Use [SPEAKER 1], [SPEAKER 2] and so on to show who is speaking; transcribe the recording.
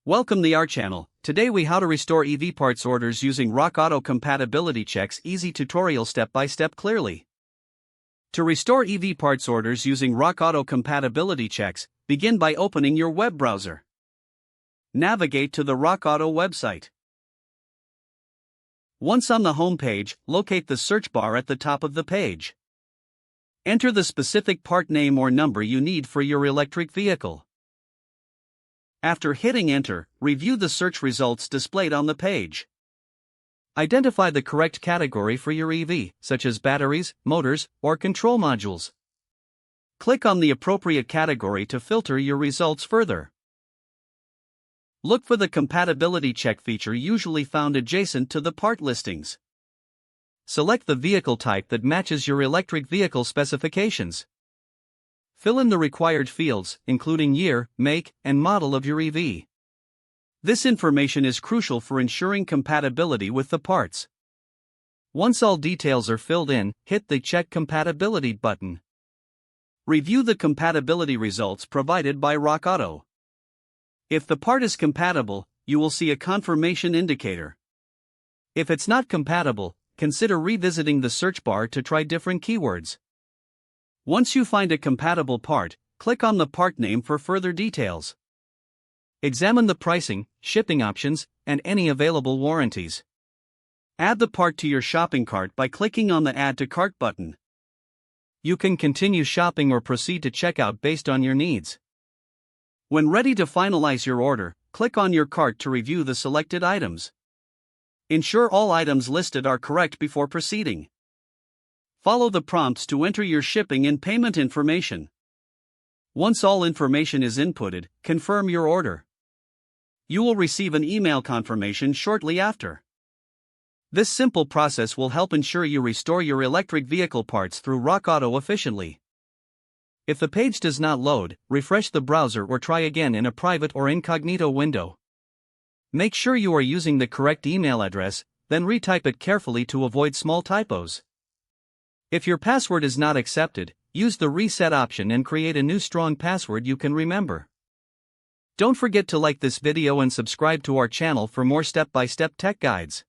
[SPEAKER 1] Welcome to our channel. Today we how to restore EV parts orders using RockAuto compatibility checks. Easy tutorial step by step clearly. To restore EV parts orders using RockAuto compatibility checks, begin by opening your web browser. Navigate to the RockAuto website. Once on the home page, locate the search bar at the top of the page. Enter the specific part name or number you need for your electric vehicle. After hitting enter, review the search results displayed on the page. Identify the correct category for your EV, such as batteries, motors, or control modules. Click on the appropriate category to filter your results further. Look for the compatibility check feature usually found adjacent to the part listings. Select the vehicle type that matches your electric vehicle specifications. Fill in the required fields, including year, make, and model of your EV. This information is crucial for ensuring compatibility with the parts. Once all details are filled in, hit the Check Compatibility button. Review the compatibility results provided by RockAuto. If the part is compatible, you will see a confirmation indicator. If it's not compatible, consider revisiting the search bar to try different keywords. Once you find a compatible part, click on the part name for further details. Examine the pricing, shipping options, and any available warranties. Add the part to your shopping cart by clicking on the Add to Cart button. You can continue shopping or proceed to checkout based on your needs. When ready to finalize your order, click on your cart to review the selected items. Ensure all items listed are correct before proceeding. Follow the prompts to enter your shipping and payment information. Once all information is inputted, confirm your order. You will receive an email confirmation shortly after. This simple process will help ensure you restore your electric vehicle parts through RockAuto efficiently. If the page does not load, refresh the browser or try again in a private or incognito window. Make sure you are using the correct email address, then retype it carefully to avoid small typos. If your password is not accepted, use the reset option and create a new strong password you can remember. Don't forget to like this video and subscribe to our channel for more step-by-step tech guides.